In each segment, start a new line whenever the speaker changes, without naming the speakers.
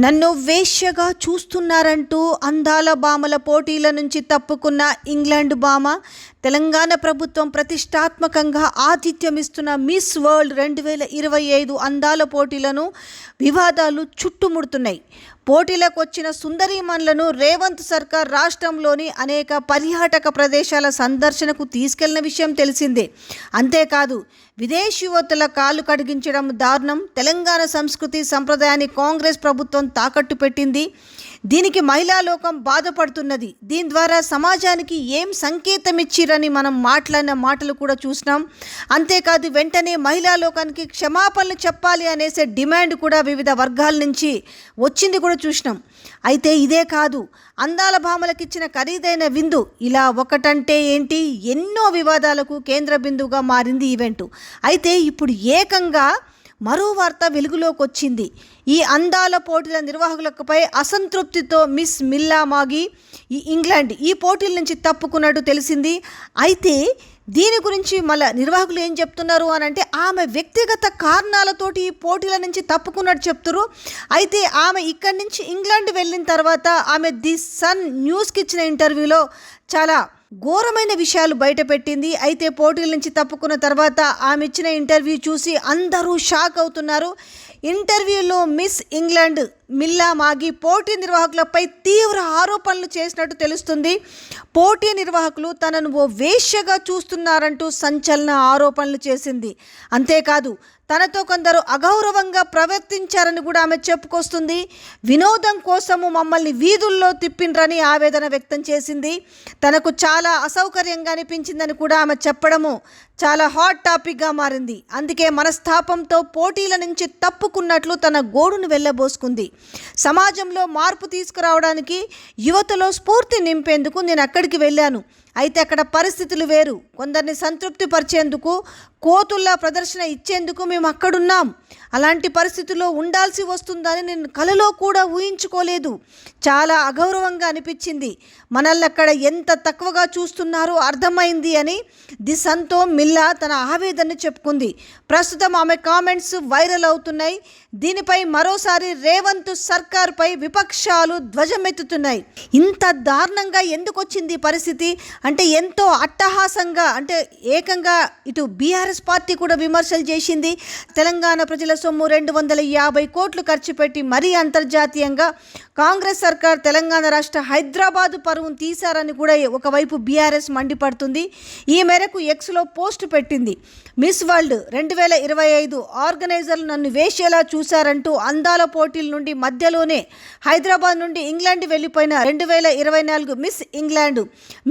నన్ను వేశ్యగా చూస్తున్నారంటూ అందాల భామల పోటీల నుంచి తప్పుకున్న ఇంగ్లాండ్ భామ తెలంగాణ ప్రభుత్వం ప్రతిష్టాత్మకంగా ఆతిథ్యమిస్తున్న మిస్ వరల్డ్ 2025 అందాల పోటీలను వివాదాలు చుట్టుముడుతున్నాయి. పోటీలకు వచ్చిన సుందరీమణులను రేవంత్ సర్కార్ రాష్ట్రంలోని అనేక పర్యాటక ప్రదేశాల సందర్శనకు తీసుకెళ్లిన విషయం తెలిసిందే. అంతేకాదు విదేశీ యువతుల కాలు కడిగించడం దారుణం. తెలంగాణ సంస్కృతి సంప్రదాయాన్ని కాంగ్రెస్ ప్రభుత్వం తాకట్టు పెట్టింది. దీనికి మహిళా లోకం బాధపడుతున్నది. దీని ద్వారా సమాజానికి ఏం సంకేతం ఇచ్చిరని మనం మాట్లాడిన మాటలు కూడా చూసినాం. అంతేకాదు వెంటనే మహిళా లోకానికి క్షమాపణలు చెప్పాలి అనేసే డిమాండ్ కూడా వివిధ వర్గాల నుంచి వచ్చింది కూడా చూసినాం. అయితే ఇదే కాదు, అందాల భామలకు ఇచ్చిన ఖరీదైన విందు ఇలా ఒకటంటే ఏంటి ఎన్నో వివాదాలకు కేంద్ర బిందువుగా మారింది ఈవెంట్. అయితే ఇప్పుడు ఏకంగా మరో వార్త వెలుగులోకి వచ్చింది. ఈ అందాల పోటీల నిర్వాహకులపై అసంతృప్తితో మిస్ మిల్లా మాగి ఇంగ్లాండ్ ఈ పోటీల నుంచి తప్పుకున్నట్టు తెలిసింది. అయితే దీని గురించి మళ్ళీ నిర్వాహకులు ఏం చెప్తున్నారు అని అంటే ఆమె వ్యక్తిగత కారణాలతోటి ఈ పోటీల నుంచి తప్పుకున్నట్టు చెప్తున్నారు. అయితే ఆమె ఇక్కడి నుంచి ఇంగ్లాండ్ వెళ్ళిన తర్వాత ఆమె ది సన్ న్యూస్కి ఇచ్చిన ఇంటర్వ్యూలో చాలా ఘోరమైన విషయాలు బయటపెట్టింది. అయితే పోటీల నుంచి తప్పుకున్న తర్వాత ఆమె ఇచ్చిన ఇంటర్వ్యూ చూసి అందరూ షాక్ అవుతున్నారు. ఇంటర్వ్యూలో మిస్ ఇంగ్లాండ్ మిల్లా మాగి పోటీ నిర్వాహకులపై తీవ్ర ఆరోపణలు చేసినట్టు తెలుస్తుంది. పోటీ నిర్వాహకులు తనను ఓ వేశ్యగా చూస్తున్నారంటూ సంచలన ఆరోపణలు చేసింది. అంతేకాదు తనతో కొందరు అగౌరవంగా ప్రవర్తించారని కూడా ఆమె చెప్పుకొస్తుంది. వినోదం కోసము మమ్మల్ని వీధుల్లో తిప్పిండ్రని ఆవేదన వ్యక్తం చేసింది. తనకు చాలా అసౌకర్యంగా అనిపించిందని కూడా ఆమె చెప్పడము చాలా హాట్ టాపిక్గా మారింది. అందుకే మనస్తాపంతో పోటీల నుంచి తప్పుకున్నట్లు తన గోడును వెళ్ళబోసుకుంది. సమాజంలో మార్పు తీసుకురావడానికి యువతలో స్ఫూర్తి నింపేందుకు నేను అక్కడికి వెళ్ళాను. అయితే అక్కడ పరిస్థితులు వేరు. కొందరిని సంతృప్తి పరిచేందుకు కోతుల్లా ప్రదర్శన ఇచ్చేందుకు మేము అక్కడున్నాం. అలాంటి పరిస్థితుల్లో ఉండాల్సి వస్తుందని నేను కలలో కూడా ఊహించుకోలేదు. చాలా అగౌరవంగా అనిపించింది. మనల్ని అక్కడ ఎంత తక్కువగా చూస్తున్నారో అర్థమైంది అని ది సన్తో మిల్లా తన ఆవేదనను చెప్పుకుంది. ప్రస్తుతం ఆమె కామెంట్స్ వైరల్ అవుతున్నాయి. దీనిపై మరోసారి రేవంత్ సర్కార్పై విపక్షాలు ధ్వజమెత్తుతున్నాయి. ఇంత దారుణంగా ఎందుకు వచ్చింది పరిస్థితి అంటే ఎంతో అట్టహాసంగా అంటే ఏకంగా ఇటు బీఆర్ఎస్ పార్టీ కూడా విమర్శలు చేసింది. తెలంగాణ ప్రజల సొమ్ము 250 కోట్లు ఖర్చు పెట్టి మరీ అంతర్జాతీయంగా కాంగ్రెస్ సర్కార్ తెలంగాణ రాష్ట్ర హైదరాబాద్ పరువును తీశారని కూడా ఒకవైపు బీఆర్ఎస్ మండిపడుతుంది. ఈ మేరకు ఎక్స్లో పోస్ట్ పెట్టింది. మిస్ వరల్డ్ 2025 ఆర్గనైజర్లు నన్ను వేశ్యలా చూశారంటూ అందాల పోటీల నుండి మధ్యలోనే హైదరాబాద్ నుండి ఇంగ్లాండ్ వెళ్ళిపోయిన 2024 మిస్ ఇంగ్లాండ్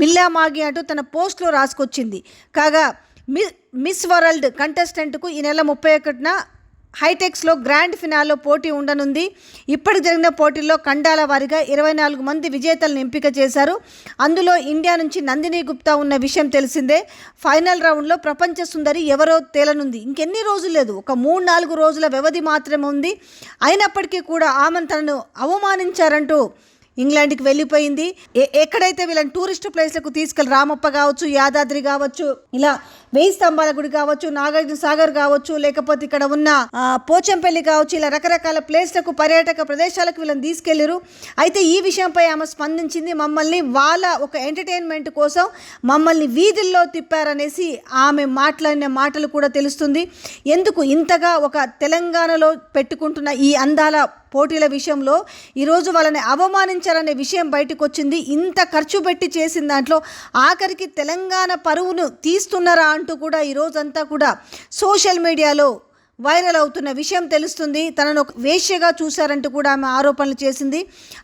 మిల్లా మాగి అంటూ తన పోస్ట్లో రాసుకొచ్చింది. కాగా మిస్ వరల్డ్ కంటెస్టెంట్కు ఈ నెల 31న హైటెక్స్లో గ్రాండ్ ఫినాల్లో పోటీ ఉండనుంది. ఇప్పటికి జరిగిన పోటీల్లో ఖండాల వారీగా 24 మంది విజేతలను ఎంపిక చేశారు. అందులో ఇండియా నుంచి నందిని గుప్తా ఉన్న విషయం తెలిసిందే. ఫైనల్ రౌండ్లో ప్రపంచ సుందరి ఎవరో తేలనుంది. ఇంకెన్ని రోజులు లేదు, ఒక 3-4 రోజుల వ్యవధి మాత్రమే ఉంది. అయినప్పటికీ కూడా ఆమెను తనను అవమానించారంటూ ఇంగ్లాండ్కి వెళ్ళిపోయింది. ఎక్కడైతే వీళ్ళని టూరిస్ట్ ప్లేస్లకు తీసుకెళ్ళి రామప్ప కావచ్చు, యాదాద్రి కావచ్చు, ఇలా 1000 స్తంభాల గుడి కావచ్చు, నాగార్జున సాగర్ కావచ్చు, లేకపోతే ఇక్కడ ఉన్న పోచంపల్లి కావచ్చు, ఇలా రకరకాల ప్లేస్లకు పర్యాటక ప్రదేశాలకు వీళ్ళని తీసుకెళ్లారు. అయితే ఈ విషయంపై ఆమె స్పందించింది. మమ్మల్ని వాళ్ళ ఒక ఎంటర్టైన్మెంట్ కోసం మమ్మల్ని వీధుల్లో తిప్పారనేసి ఆమె మాట్లాడిన మాటలు కూడా తెలుస్తుంది. ఎందుకు ఇంతగా ఒక తెలంగాణలో పెట్టుకుంటున్న ఈ అందాల పోటీల విషయంలో ఈరోజు వాళ్ళని అవమానించారనే విషయం బయటకు వచ్చింది. ఇంత ఖర్చు పెట్టి చేసిన దాంట్లో ఆఖరికి తెలంగాణ పరువును తీస్తున్నారా అంటూ కూడా ఈరోజంతా కూడా సోషల్ మీడియాలో వైరల్ అవుతున్న విషయం తెలుస్తుంది. తనను వేశ్యగా చూశారంటూ కూడా ఆమె ఆరోపణలు చేసింది.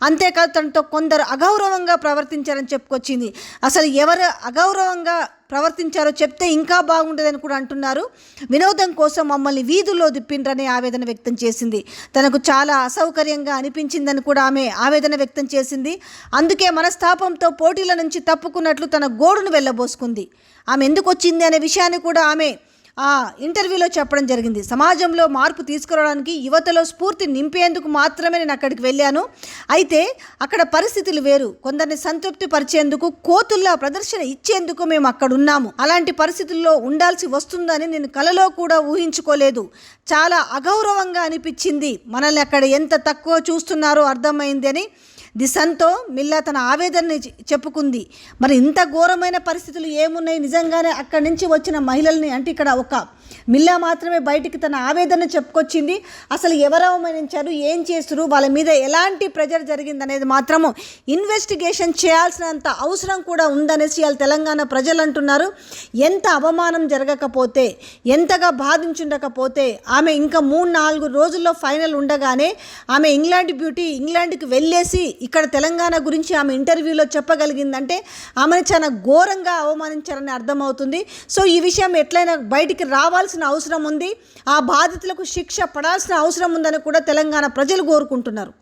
అంతేకాదు తనతో కొందరు అగౌరవంగా ప్రవర్తించారని చెప్పుకొచ్చింది. అసలు ఎవరు అగౌరవంగా ప్రవర్తించారో చెప్తే ఇంకా బాగుండదని కూడా అంటున్నారు. వినోదం కోసం మమ్మల్ని వీధుల్లో దిప్పిండ్రనే ఆవేదన వ్యక్తం చేసింది. తనకు చాలా అసౌకర్యంగా అనిపించిందని కూడా ఆమె ఆవేదన వ్యక్తం చేసింది. అందుకే మనస్తాపంతో పోటీల నుంచి తప్పుకున్నట్లు తన గోడును వెళ్ళబోసుకుంది. ఆమె ఎందుకు వచ్చింది అనే విషయాన్ని కూడా ఆమె ఆ ఇంటర్వ్యూలో చెప్పడం జరిగింది. సమాజంలో మార్పు తీసుకురావడానికి, యువతలో స్ఫూర్తి నింపేందుకు మాత్రమే నేను అక్కడికి వెళ్ళాను. అయితే అక్కడ పరిస్థితులు వేరు. కొందరిని సంతృప్తి పరిచేందుకు, కోతుల్లా ప్రదర్శన ఇచ్చేందుకు మేము అక్కడ ఉన్నాము. అలాంటి పరిస్థితుల్లో ఉండాల్సి వస్తుందని నేను కలలో కూడా ఊహించుకోలేదు. చాలా అగౌరవంగా అనిపించింది. మనల్ని అక్కడ ఎంత తక్కువ చూస్తున్నారో అర్థమైంది అని దిశంతో మిల్లా తన ఆవేదనని చెప్పుకుంది. మరి ఇంత ఘోరమైన పరిస్థితులు ఏమున్నాయి? నిజంగానే అక్కడి నుంచి వచ్చిన మహిళల్ని, అంటే ఇక్కడ ఒక మిల్లా మాత్రమే బయటికి తన ఆవేదన చెప్పుకొచ్చింది. అసలు ఎవరు అవమానించారు, ఏం చేస్తారు, వాళ్ళ మీద ఎలాంటి ప్రెజర్ జరిగింది అనేది మాత్రము ఇన్వెస్టిగేషన్ చేయాల్సినంత అవసరం కూడా ఉందనేసి వాళ్ళ తెలంగాణ ప్రజలు అంటున్నారు. ఎంత అవమానం జరగకపోతే, ఎంతగా బాధించుండకపోతే, ఆమె ఇంకా 3-4 రోజుల్లో ఫైనల్ ఉండగానే ఆమె ఇంగ్లాండ్ బ్యూటీ, ఇంగ్లాండ్కి వెళ్ళేసి ఇక్కడ తెలంగాణ గురించి ఆమె ఇంటర్వ్యూలో చెప్పగలిగిందంటే ఆమెను చాలా ఘోరంగా అవమానించారని అర్థమవుతుంది. సో ఈ విషయం ఎట్లయినా బయటికి రావాల్సిన అవసరం ఉంది. ఆ బాధితులకు శిక్ష పడాల్సిన అవసరం ఉందని కూడా తెలంగాణ ప్రజలు కోరుకుంటున్నారు.